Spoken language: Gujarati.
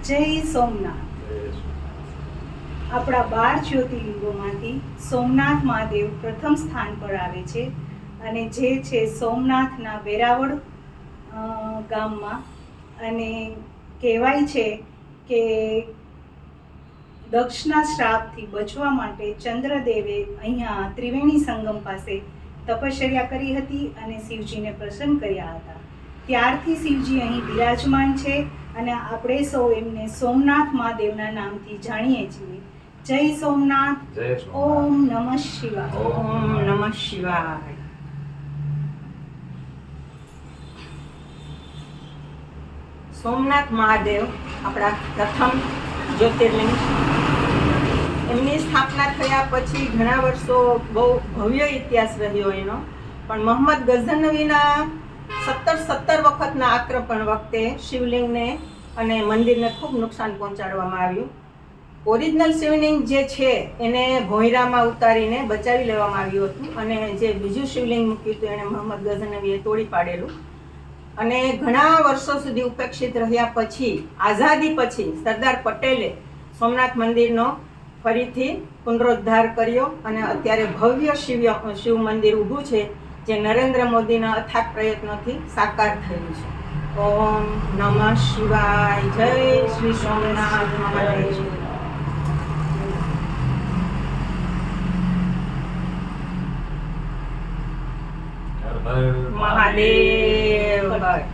જય સોમનાથ. આપણા 12 જ્યોતિર્લિંગોમાંથી સોમનાથ મહાદેવ પ્રથમ સ્થાન પર આવે છે અને જે છે સોમનાથના વેરાવળ ગામમાં. અને કહેવાય છે કે દક્ષના શ્રાપથી બચવા માટે ચંદ્રદેવે અહીંયા ત્રિવેણી સંગમ પાસે તપશ્ચર્યા કરી હતી અને શિવજીને પ્રસન્ન કર્યા હતા. ત્યારથી શિવજી અહીં બિરાજમાન છે અને આપણે સૌ એમને સોમનાથ મહાદેવના નામથી જાણીએ છીએ. જય સોમનાથ. જય સોમનાથ. ઓમ નમઃ શિવાય. ઓમ નમઃ શિવાય. સોમનાથ મહાદેવ આપણા પ્રથમ જ્યોતિર્લિંગ. એમની સ્થાપના થયા પછી ઘણા વર્ષો બહુ ભવ્ય ઇતિહાસ રહ્યો એનો, પણ મોહમ્મદ ગઝનવીના 17 વખતના આક્રમણ વખતે શિવલિંગને અને મંદિરને ખૂબ નુકસાન પહોંચાડવામાં આવ્યું. ઓરિજિનલ શિવલિંગ જે છે એને ભોંયરામાં ઉતારીને બચાવી લેવામાં આવ્યું હતું અને જે બીજું શિવલિંગ મૂક્યું હતું એને મોહમ્મદ ગઝનવીએ તોડી પાડેલું. અને ઘણા વર્ષો સુધી ઉપેક્ષિત રહ્યા પછી આઝાદી પછી સરદાર પટેલે સોમનાથ મંદિરનો ફરીથી પુનરુદ્ધાર કર્યો અને અત્યારે ભવ્ય શિવ મંદિર ઊભું છે, જે નરેન્દ્ર મોદીના અથાગ પ્રયત્નોથી સાકાર થયું છે. ઓમ નમઃ શિવાય. જય શ્રી સોમનાથ મહાદેવ. મહાદેવ.